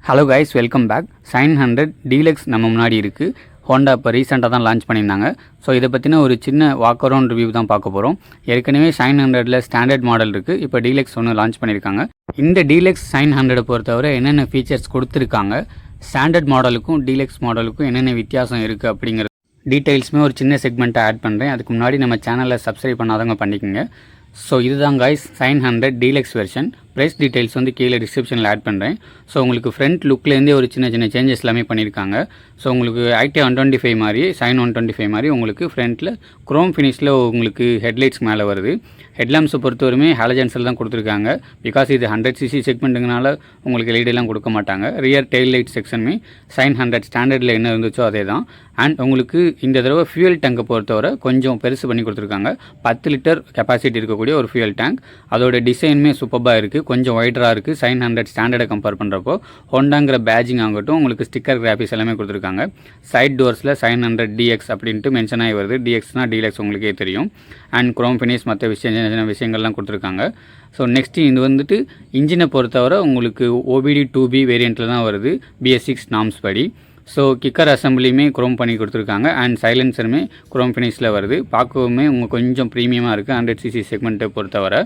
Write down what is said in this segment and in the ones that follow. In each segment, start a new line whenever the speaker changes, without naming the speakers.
Hello guys, welcome back. Shine 100 deluxe நம்ம முன்னாடி இருக்குது. ஹோண்டா இப்போ ரீசெண்டாக தான் லான்ச் பண்ணியிருந்தாங்க. ஸோ இதை பற்றின ஒரு சின்ன வாக் அரவுண்ட் ரிவ்யூ தான் பார்க்க போகிறோம். ஏற்கனவே சைன் 100ல் ஸ்டாண்டர்ட் மாடல் இருக்குது. இப்போ டீலக்ஸ் ஒன்று லான்ச் பண்ணியிருக்காங்க. இந்த டீலக்ஸ் சைன் 100 பொறுத்தவரை என்னென்ன ஃபீச்சர்ஸ் கொடுத்துருக்காங்க, ஸ்டாண்டர்ட் மாடலுக்கும் டீலக்ஸ் மாடலுக்கும் என்னென்ன வித்தியாசம் இருக்குது அப்படிங்கிற டீட்டெயில்ஸுமே ஒரு சின்ன செக்மெண்ட்டை ஆட் பண்ணுறேன். அதுக்கு முன்னாடி நம்ம சேனலில் சப்ஸ்கிரைப் பண்ணாதவங்க பண்ணிக்கோங்க. ஸோ இதுதான் guys Shine 100 deluxe version. Price details வந்து கீழே டிஸ்கிரிப்ஷனில் ஆட் பண்ணுறேன். ஸோ உங்களுக்கு ஃப்ரண்ட் லுக்லேருந்தே ஒரு சின்ன சின்ன சேஞ்சஸ் எல்லாமே பண்ணியிருக்காங்க. ஸோ உங்களுக்கு ஐடி 125 மாதிரி சைன் 125 மாதிரி உங்களுக்கு ஃப்ரண்ட்டில் குரோம் ஃபினிஷில் உங்களுக்கு ஹெட்லைட்ஸ் மேலே வருது. ஹெட்லாம்ஸை பொறுத்தவரையுமே ஹாலஜன்ஸில் தான் கொடுத்துருக்காங்க. பிகாஸ் இது 100cc செக்மெண்ட்டுங்கனால உங்களுக்கு எல்இடிலாம் கொடுக்க மாட்டாங்க. ரியர் டெயில் லைட் செக்ஷனுமே சைன் 100 ஸ்டாண்டர்டில் என்ன இருந்துச்சோ அதே தான். அண்ட் உங்களுக்கு இந்த தடவை ஃபியூயல் டேங்கை பொறுத்தவரை கொஞ்சம் பெருசு பண்ணி கொடுத்துருக்காங்க. 10 லிட்டர் கெப்பாசிட்டி இருக்கக்கூடிய ஒரு ஃபியூயல் டேங்க். அதோட டிசைனுமே சூப்பராக இருக்குது. கொஞ்சம் ஒய்டராக இருக்குது சைன் 100 ஸ்டாண்டர்டை கம்பேர் பண்ணுறப்போ. ஹோண்டாங்கிற பேஜிங் ஆகட்டும், உங்களுக்கு ஸ்டிக்கர் கிராஃபிக்ஸ் எல்லாமே கொடுத்துருக்காங்க. சைட் டோர்ஸில் சைன் 100 DX அப்படின்ட்டு மென்ஷன் ஆகி வருது. DXனா டீலக்ஸ் உங்களுக்கே தெரியும். அண்ட் குரோம் ஃபினிஷ் மற்ற விஷயங்கள்லாம் கொடுத்துருக்காங்க. ஸோ நெக்ஸ்ட்டு இது வந்துட்டு இன்ஜினை பொறுத்தவரை உங்களுக்கு OBD 2B வேரியண்ட்டில் தான் வருது, BS6 நார்ம்ஸ் படி. ஸோ கிக்கர் அசம்பிளியுமே குரோம் பண்ணி கொடுத்துருக்காங்க. அண்ட் சைலன்சருமே குரோம் ஃபினிஷில் வருது. பார்க்கவுமே உங்களுக்கு கொஞ்சம் ப்ரீமியமாக இருக்குது 100cc செக்மெண்ட்டை பொறுத்தவரை.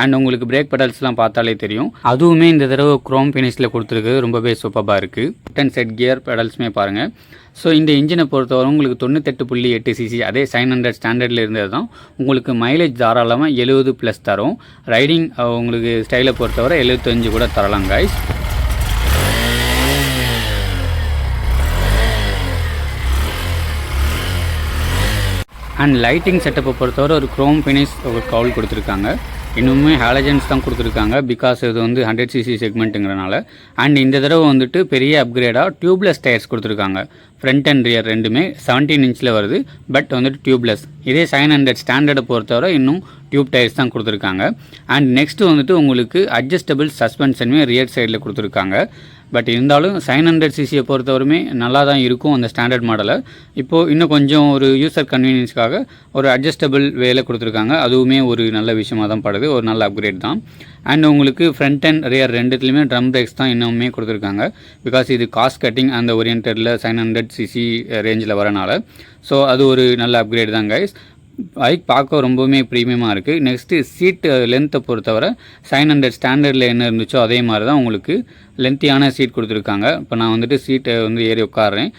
அண்ட் உங்களுக்கு பிரேக் பெடல்ஸ்லாம் பார்த்தாலே தெரியும், அதுவுமே இந்த தடவை குரோம் ஃபினிஷில் கொடுத்துருக்குது. ரொம்பவே சூப்பராக இருக்குது. ரிட்டன் செட் கியர் பெடல்ஸுமே பாருங்கள். ஸோ இந்த இன்ஜினை பொறுத்தவரை உங்களுக்கு 98.8cc அதே சைன் 100 ஸ்டாண்டர்டில் இருந்தது தான். உங்களுக்கு மைலேஜ் தாராளமாக 70+ தரும். ரைடிங் உங்களுக்கு ஸ்டைலை பொறுத்தவரை 75 கூட தரலாம் கைஸ். அண்ட் லைட்டிங் செட்டப்பை பொறுத்தவரை ஒரு குரோம் ஃபினிஷ் ஒரு கவுல் கொடுத்துருக்காங்க. இன்னுமே ஹாலஜன்ஸ் தான் கொடுத்துருக்காங்க. பிகாஸ் இது வந்து 100cc செக்மெண்ட்டுங்கிறனால. அண்ட் இந்த தடவை வந்துட்டு பெரிய அப்கிரேடாக டியூப்லெஸ் டயர்ஸ் கொடுத்துருக்காங்க. ஃப்ரண்ட் அண்ட் ரியர் ரெண்டுமே 17 இன்ச்சில் வருது. பட் வந்துட்டு டியூப்லெஸ். இதே சைன் 100 ஸ்டாண்டர்டை பொறுத்தவரை இன்னும் டியூப் டயர்ஸ் தான் கொடுத்துருக்காங்க. அண்ட் நெக்ஸ்ட்டு வந்துட்டு உங்களுக்கு அட்ஜஸ்டபிள் சஸ்பென்ஷனுமே ரியர் சைடில் கொடுத்துருக்காங்க. பட் இருந்தாலும் சைன் 100cc பொறுத்தவரைமே நல்லா தான் இருக்கும் அந்த ஸ்டாண்டர்ட் மாடலை. இப்போது இன்னும் கொஞ்சம் ஒரு யூசர் கன்வீனியன்ஸ்க்காக ஒரு அட்ஜஸ்டபிள் வேலை கொடுத்துருக்காங்க. அதுவுமே ஒரு நல்ல விஷயமாக தான் படுது, ஒரு நல்ல அப்கிரேட் தான். அண்ட் உங்களுக்கு ஃப்ரண்ட் அண்ட் ரியர் ரெண்டுத்துலேயுமே ட்ரம் பிரேக்ஸ் தான் இன்னுமே கொடுத்துருக்காங்க. பிகாஸ் இது காஸ்ட் கட்டிங் அந்த ஓரியன்டில் சைன் 100cc ரேஞ்சில் வரனால. ஸோ அது ஒரு நல்ல அப்கிரேட் தான் கைஸ். பைக் பார்க்க ரொம்பவுமே ப்ரீமியமாக இருக்குது. நெக்ஸ்ட்டு சீட்டு லென்த்தை பொறுத்தவரை சைன் 100 ஸ்டாண்டர்டில் என்ன இருந்துச்சோ அதே மாதிரி தான் உங்களுக்கு லென்த்தியான சீட் கொடுத்துருக்காங்க. இப்போ நான் வந்துட்டு சீட்டை வந்து ஏறி உட்காடுறேன்.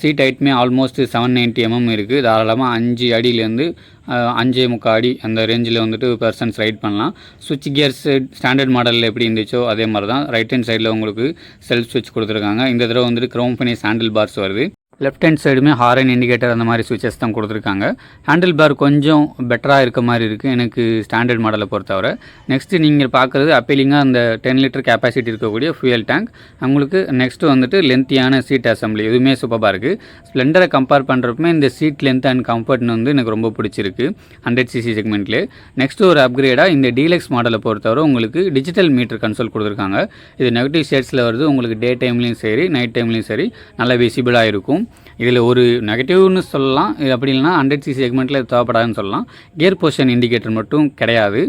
சீட் ஹைட்டுமே ஆல்மோஸ்ட் 790 mm இருக்குது. தாராளமாக 5 அடியிலேருந்து 5.25 அடி அந்த ரேஞ்சில் வந்துட்டு பர்சன்ஸ் ரைட் பண்ணலாம். சுவிட்ச் கியர்ஸ் ஸ்டாண்டர்ட் மாடலில் எப்படி இருந்துச்சோ அதே மாதிரி தான். ரைட் ஹேண்ட் சைடில் உங்களுக்கு செல்ஃப் சுவிட்ச் கொடுத்துருக்காங்க. இந்த தடவை வந்துட்டு குரோம் ஃபினிஷ் ஹேண்டில் பார்ஸ் வருது. லெஃப்ட் ஹேண்ட் சைடுமே ஹாரன் இண்டிகேட்டர் அந்த மாதிரி சுவிச்சஸ் தான் கொடுத்துருக்காங்க. ஹேண்டில் பார் கொஞ்சம் பெட்டராக இருக்க மாதிரி இருக்குது எனக்கு ஸ்டாண்டர்ட் மாடலை பொறுத்தவரை. நெக்ஸ்ட்டு நீங்கள் பார்க்குறது அப்பீலிங்காக அந்த 10 லிட்டர் கெப்பாசிட்டி இருக்கக்கூடிய ஃபியூயல் டேங்க். உங்களுக்கு நெக்ஸ்ட்டு வந்துட்டு லென்த்தியான சீட் அசம்பிளி எதுவுமே சூப்பராக இருக்குது. ஸ்ப்ளெண்டரை கம்பேர் பண்ணுறப்பமே இந்த சீட் லென்த் அண்ட் கம்ஃபர்ட்னு வந்து எனக்கு ரொம்ப பிடிச்சிருக்கு 100cc செக்மெண்ட்லேயே. நெக்ஸ்ட்டு ஒரு அப்கிரேடாக இந்த டீலக்ஸ் மாடலை பொறுத்தவரை உங்களுக்கு டிஜிட்டல் மீட்டர் கன்சோல் கொடுத்துருக்காங்க. இது நெகட்டிவ் ஷேட்ஸில் வருது. உங்களுக்கு டே டைம்லேயும் சரி நைட் டைம்லேயும் சரி நல்லா விசிபிளாக இருக்கும். இதில் ஒரு நெகட்டிவ்னு சொல்லலாம், அப்படி இல்லைனா 100cc செக்மெண்ட்டில் தேவைப்படாதுன்னு சொல்லலாம். கியர் பொசிஷன் இண்டிகேட்டர் மட்டும் கிடையாது.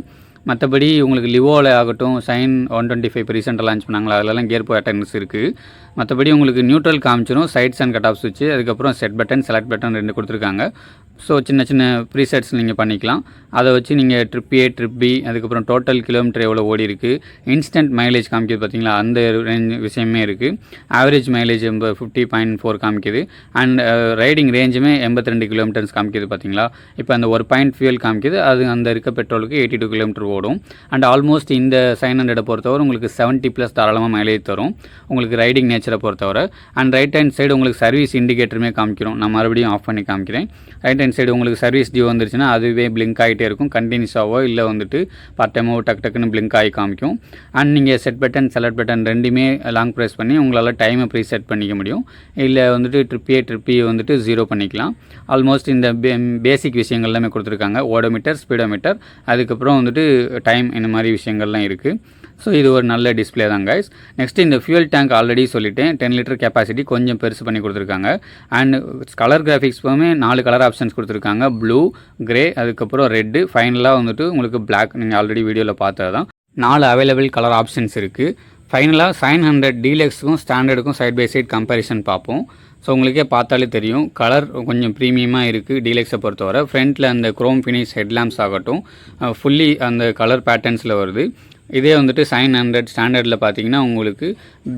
மற்றபடி உங்களுக்கு லிவோவில் ஆகட்டும், சைன் 125 இப்போ ரீசெண்டாக லான்ச் பண்ணாங்களா, அதிலலாம் கியர் அட்டன்ஸ் இருக்குது. மற்றபடி உங்களுக்கு நியூட்ரல் காமிச்சிடும், சைட்ஸ் அண்ட் கட் ஆஃப் சுவிட்ச், அதுக்கப்புறம் செட் பட்டன் செலக்ட் பட்டன் 2 கொடுத்துருக்காங்க. ஸோ சின்ன சின்ன ப்ரீசெட்ஸ் நீங்கள் பண்ணிக்கலாம். அதை வச்சு நீங்கள் ட்ரிப் A ட்ரிப் B அதுக்கப்புறம் டோட்டல் கிலோமீட்டர் எவ்வளோ ஓடி இருக்குது, இன்ஸ்டன்ட் மைலேஜ் காமிக்குது பார்த்தீங்களா, அந்த ரேஞ்ச் விஷயமே இருக்குது. ஆவரேஜ் மைலேஜ் 50.4 காமிக்குது. அண்ட் ரைடிங் ரேஞ்சுமே 82 கிலோமீட்டர்ஸ் காமிக்குது பார்த்தீங்களா. இப்போ அந்த ஒரு பாயிண்ட் ஃபியூல் காமிக்குது, அது அந்த இருக்க பெட்ரோலுக்கு 82 கிலோமீட்டர் ஓடும். அண்ட் ஆல்மோஸ்ட் இந்த சைன் 100 பொறுத்தவரை உங்களுக்கு 70+ தாராளமாக மைலேஜ் தரும் உங்களுக்கு ரைடிங் நேச்சரை பொறுத்தவரை. அண்ட் ரைட் ஹேண்ட் சைடு உங்களுக்கு சர்வீஸ் இண்டிகேட்டருமே காமிக்கிறோம். நான் மறுபடியும் ஆஃப் பண்ணி காமிக்கிறேன். ரைட் ஹேண்ட் சைடு உங்களுக்கு சர்வீஸ் டியூ வந்துருச்சுன்னா அதுவே பிளிங்க் ஆகிட்டே இருக்கும். கண்டினியூஸாவோ இல்லை வந்துட்டு பார்ட் டைமோ டக்குன்னு பிளிங்க் ஆகி காமிக்கும். அண்ட் நீங்கள் செட் பட்டன் செலக்ட் பட்டன் ரெண்டுமே லாங் ப்ரெஸ் பண்ணி உங்களால் டைமை ப்ரீ செட் பண்ணிக்க முடியும். இல்லை வந்துட்டு ட்ரிப் A வந்துட்டு 0 பண்ணிக்கலாம். ஆல்மோஸ்ட் இந்த பேசிக் விஷயங்கள் எல்லாமே கொடுத்துருக்காங்க. ஓடோமீட்டர், ஸ்பீடோமீட்டர், அதுக்கப்புறம் வந்துட்டு டைம், இந்த மாதிரி விஷயங்கள்லாம் இருக்குது. ஸோ இது ஒரு நல்ல டிஸ்பிளே தான் கைஸ். நெக்ஸ்ட்டு இந்த ஃபியூயல் டேங்க் ஆல்ரெடி சொல்லிட்டேன், 10 லிட்டர் கெப்பாசிட்டி கொஞ்சம் பெருசு பண்ணி கொடுத்துருக்காங்க. அண்ட் கலர் கிராஃபிக்ஸ்மே 4 கலர் ஆப்ஷன்ஸ் கொடுத்துருக்காங்க. ப்ளூ, கிரே, அதுக்கப்புறம் ரெட்டு, ஃபைனலாக வந்துட்டு உங்களுக்கு பிளாக். நீங்கள் ஆல்ரெடி வீடியோவில் பார்த்தது தான். 4 அவைலபிள் கலர் ஆப்ஷன்ஸ் இருக்குது. ஃபைனலாக 700 டீலக்ஸுக்கும் ஸ்டாண்டர்டுக்கும் சைட் பை சைட் கம்பேரிசன் பார்ப்போம். ஸோ உங்களுக்கே பார்த்தாலே தெரியும், கலர் கொஞ்சம் ப்ரீமியமாக இருக்குது டீலக்ஸை பொறுத்தவரை. ஃப்ரண்ட்டில் அந்த குரோம் ஃபினிஷ் ஹெட்லாம்ப்ஸ் ஆகட்டும் ஃபுல்லி அந்த கலர் பேட்டர்ன்ஸில் வருது. இதே வந்துட்டு 700 ஸ்டாண்டர்டில் பார்த்தீங்கன்னா உங்களுக்கு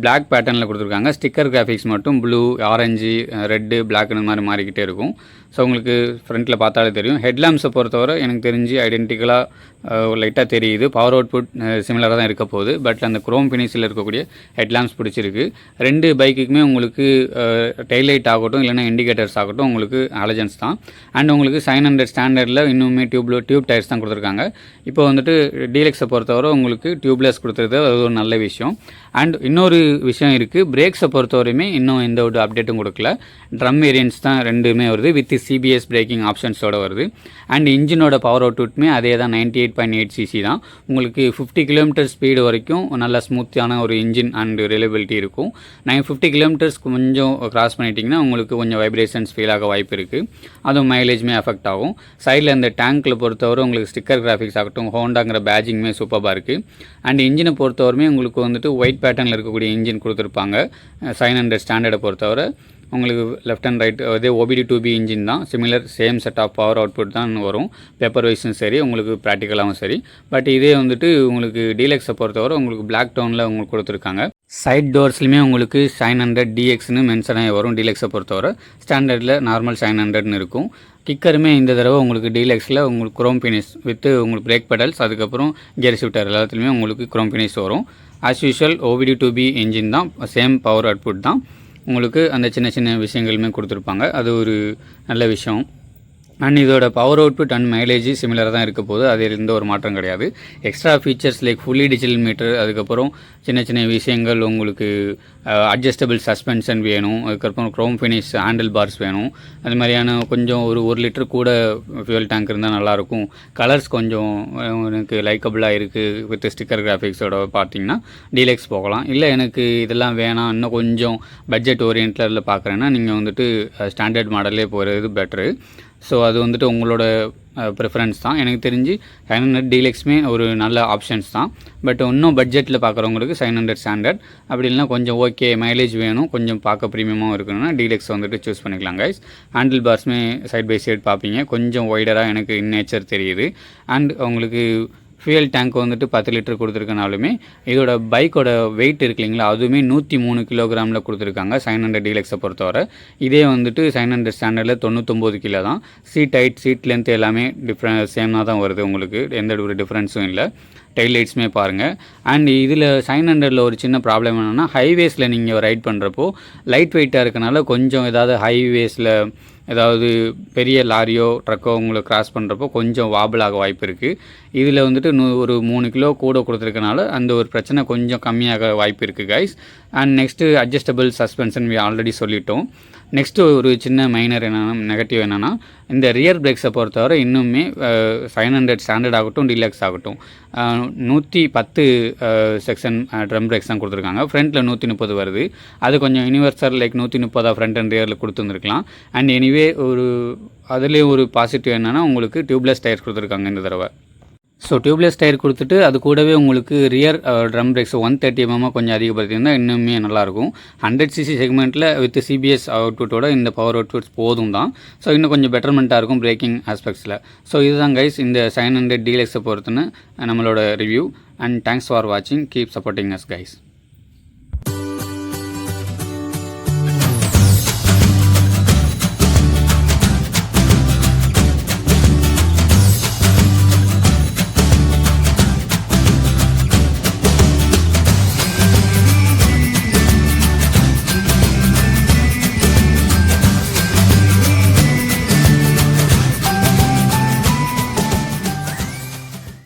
பிளாக் பேட்டர்னில் கொடுத்துருக்காங்க. ஸ்டிக்கர் கிராஃபிக்ஸ் மட்டும் ப்ளூ, ஆரஞ்சு, ரெட்டு, பிளாக் இந்த மாதிரி மாறிக்கிட்டே இருக்கும். ஸோ உங்களுக்கு ஃப்ரண்ட்டில் பார்த்தாலே தெரியும். ஹெட்லாம்ப்ஸை பொறுத்தவரை எனக்கு தெரிஞ்சு ஐடென்டிக்கலாக லைட்டாக தெரியுது. பவர் அவுட்புட் சிமிலராக தான் இருக்க போகுது. பட் அந்த குரோம் ஃபினிஷில் இருக்கக்கூடிய ஹெட்லாம்ப்ஸ் பிடிச்சிருக்கு. 2 பைக்குக்குமே உங்களுக்கு டெய்லைட் ஆகட்டும் இல்லைனா இண்டிகேட்டர்ஸ் ஆகட்டும் உங்களுக்கு ஹாலஜன்ஸ் தான். அண்ட் உங்களுக்கு 700 ஸ்டாண்டர்டில் இன்னுமே டியூப் டயர்ஸ் தான் கொடுத்துருக்காங்க. இப்போ வந்துட்டு டீலக்ஸை பொறுத்தவரை உங்களுக்கு டியூப்லெஸ் கொடுத்துருது, அது ஒரு நல்ல விஷயம். அண்ட் இன்னொரு விஷயம் இருக்குது, பிரேக்ஸை பொறுத்தவரையுமே இன்னும் எந்த ஒரு அப்டேட்டும் கொடுக்கல. ட்ரம் வேரியன்ட்ஸ் தான் 2மே வருது, வித் சிபிஎஸ் பிரேக்கிங் ஆப்ஷன்ஸோடு வருது. அண்ட் இன்ஜினோட பவர் அவுட்புட்மே அதே தான், 98.8 cc தான். உங்களுக்கு 50 km ஸ்பீடு வரைக்கும் நல்ல ஸ்மூத்தான ஒரு இன்ஜின் அண்ட் ரிலையபிலிட்டி இருக்கும். 50 km கொஞ்சம் கிராஸ் பண்ணிட்டீங்கன்னா உங்களுக்கு கொஞ்சம் வைப்ரேஷன்ஸ் ஃபீல் ஆக வாய்ப்பு இருக்குது. அதுவும் மைலேஜ்மே அஃபெக்ட் ஆகும். சைடில் இந்த டேங்க்கில் பொறுத்தவரை உங்களுக்கு ஸ்டிக்கர் கிராஃபிக்ஸ் ஆகட்டும், ஹோண்டாங்கிற பேஜிங்குமே சூப்பராக இருக்குது. அண்ட் இன்ஜினை பொறுத்தவரைமே உங்களுக்கு வந்துட்டு ஒயிட் பேட்டர்னில் இருக்கக்கூடிய இன்ஜின் கொடுத்துருப்பாங்க. 700 ஸ்டாண்டர்டை பொறுத்தவரை உங்களுக்கு லெஃப்ட் அண்ட் ரைட் அதே OBD2B இன்ஜின் தான். Similar same set of power output தான் வரும், பேப்பர் வைஸும் சரி உங்களுக்கு ப்ராக்டிக்கலாகவும் சரி. பட் இதே வந்துட்டு உங்களுக்கு டீலக்ஸை பொறுத்தவரை உங்களுக்கு பிளாக் டோனில் உங்களுக்கு கொடுத்துருக்காங்க. சைட் டோர்ஸ்லையுமே உங்களுக்கு 700 DXன்னு மென்ஷன் ஆகி வரும். டீலக்ஸை பொறுத்தவரை ஸ்டாண்டர்டில் நார்மல் 700ன்னு இருக்கும். கிக்கருமே இந்த தடவை உங்களுக்கு டீலக்ஸில் உங்களுக்கு குரோம் ஃபினிஷ் வித் உங்களுக்கு பிரேக் பெடல்ஸ், அதுக்கப்புறம் கியர் ஷிஃப்டர் எல்லாத்துலேயுமே உங்களுக்கு குரோம் ஃபினிஷ் வரும். ஆஸ் யூஷுவல் OBD2B இன்ஜின் தான், சேம் பவர் அவுட்புட் தான். உங்களுக்கு அந்த சின்ன சின்ன விஷயங்களுமே கொடுத்துருப்பாங்க, அது ஒரு நல்ல விஷயம். அண்ட் இதோட பவர் அவுட்புட் அண்ட் மைலேஜ் சிமிலராக தான் இருக்க போது, அதில் எந்த ஒரு மாற்றம் கிடையாது. Extra features like fully digital meter, அதுக்கப்புறம் சின்ன சின்ன விஷயங்கள் உங்களுக்கு அட்ஜஸ்டபிள் சஸ்பென்ஷன் வேணும், அதுக்கப்புறம் க்ரோம் ஃபினிஷ் ஹேண்டில் பார்ஸ் வேணும். அது மாதிரியான கொஞ்சம் ஒரு லிட்டர் கூட ஃபியூல் டேங்க் இருந்தால் நல்லாயிருக்கும். கலர்ஸ் கொஞ்சம் எனக்கு லைக்கபிளாக இருக்குது வித் ஸ்டிக்கர் கிராஃபிக்ஸோட பார்த்தீங்கன்னா டீலக்ஸ் போகலாம். இல்லை எனக்கு இதெல்லாம் வேணாம், இன்னும் கொஞ்சம் பட்ஜெட் ஓரியன்டில் பார்க்குறேன்னா நீங்கள் வந்துட்டு ஸ்டாண்டர்ட் மாடலே போகிறது பெட்ரு. ஸோ அது வந்துட்டு உங்களோட ப்ரிஃபரன்ஸ் தான். எனக்கு தெரிஞ்சு 700 டீலக்ஸுமே ஒரு நல்ல ஆப்ஷன்ஸ் தான். பட் இன்னும் பட்ஜெட்டில் பார்க்குறவங்களுக்கு 700 ஸ்டாண்டர்ட், அப்படி இல்லைனா கொஞ்சம் ஓகே மைலேஜ் வேணும், கொஞ்சம் பார்க்க ப்ரீமியமாக இருக்கணும்னா டீலக்ஸ் வந்துட்டு சூஸ் பண்ணிக்கலாம் கைஸ். ஹேண்டில் பார்ஸுமே சைட் பை சைட் பார்ப்பீங்க, கொஞ்சம் ஒய்டராக எனக்கு இன் நேச்சர் தெரியுது. அண்ட் உங்களுக்கு ஃபியூயல் டேங்க் வந்துட்டு 10 லிட்டர் கொடுத்துருக்கனாலுமே இதோட பைக்கோட வெயிட் இருக்கு இல்லைங்களா, அதுவுமே 103 கிலோகிராமில் கொடுத்துருக்காங்க 700 டீலக்ஸை பொறுத்தவரை. இதே வந்துட்டு 700 ஸ்டாண்டர்டில் 99 கிலோ தான். சீட் ஹைட், சீட் லென்த் எல்லாமே சேமாக தான் வருது, உங்களுக்கு எந்த ஒரு டிஃப்ரென்ஸும் இல்லை. டெயில் லைட்ஸுமே பாருங்கள். அண்ட் இதில் 700ல் ஒரு சின்ன ப்ராப்ளம் என்னென்னா, ஹைவேஸில் நீங்கள் ரைட் பண்ணுறப்போ லைட் வெயிட்டாக இருக்கனால கொஞ்சம் ஏதாவது ஹைவேஸில் ஏதாவது பெரிய லாரியோ ட்ரக்கோ உங்களை கிராஸ் பண்ணுறப்போ கொஞ்சம் வாபிளாக வாய்ப்பு இருக்குது. இதில் வந்துட்டு ஒரு 3 கிலோ கூட கொடுத்துருக்கனால அந்த ஒரு பிரச்சனை கொஞ்சம் கம்மியாக வாய்ப்பு இருக்குது guys. And next adjustable suspension already சொல்லிட்டோம். நெக்ஸ்ட்டு ஒரு சின்ன மைனர் என்னென்னா நெகட்டிவ் என்னென்னா, இந்த ரியர் பிரேக்ஸை பொறுத்தவரை இன்னுமே 700 ஸ்டாண்டர்ட் ஆகட்டும் டீலக்ஸ் ஆகட்டும் 110 செக்ஷன் ட்ரம் பிரேக்ஸ் தான் கொடுத்துருக்காங்க. ஃப்ரண்ட்டில் 130 வருது. அது கொஞ்சம் யூனிவர்சல் லைக் 130 ஃப்ரண்ட் அண்ட் ரியரில் கொடுத்துருந்துருக்கலாம். அண்ட் எனிவே ஒரு அதுலேயும் ஒரு பாசிட்டிவ் என்னென்னா உங்களுக்கு டியூப்லெஸ் டயர்ஸ் கொடுத்துருக்காங்க இந்த தடவை. ஸோ டியூப்லெஸ் டயர் கொடுத்துட்டு அது கூடவே உங்களுக்கு ரியர் ட்ரம் பிரேக்ஸ் 130 mm கொஞ்சம் அதிகப்படுத்தியிருந்தால் இன்னுமே நல்லாயிருக்கும். 100 cc செக்மெண்ட்டில் வித் சிபிஎஸ் அவுட்புட்டோட இந்த பவர் அவுட்புட்ஸ் போதும் தான். ஸோ இன்னும் கொஞ்சம் பெட்டர்மெண்ட்டாக இருக்கும் பிரேக்கிங் ஆஸ்பெக்ட்ஸில். ஸோ இதுதான் கைஸ் இந்த 700 டீலக்ஸை பொறுத்துன்னு நம்மளோட ரிவ்யூ. அண்ட் தேங்க்ஸ் ஃபார் வாட்சிங், கீப் சப்போர்ட்டிங் அஸ் கைஸ்.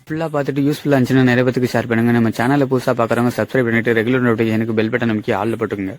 ஃபுல்லாக பார்த்துட்டு யூஸ்ஃபுல்லாக இருந்துச்சுன்னா நிறைய பேருக்கு ஷேர் பண்ணுங்கள். நம்ம சேனலை புதுசாக பார்க்குறவங்க சப்ஸ்கிரைப் பண்ணிவிட்டு ரெகுலர் நோட்டிஃபிகேஷனுக்கு பெல் பட்டன் நமக்கு ஆளில் போட்டுக்கோங்க.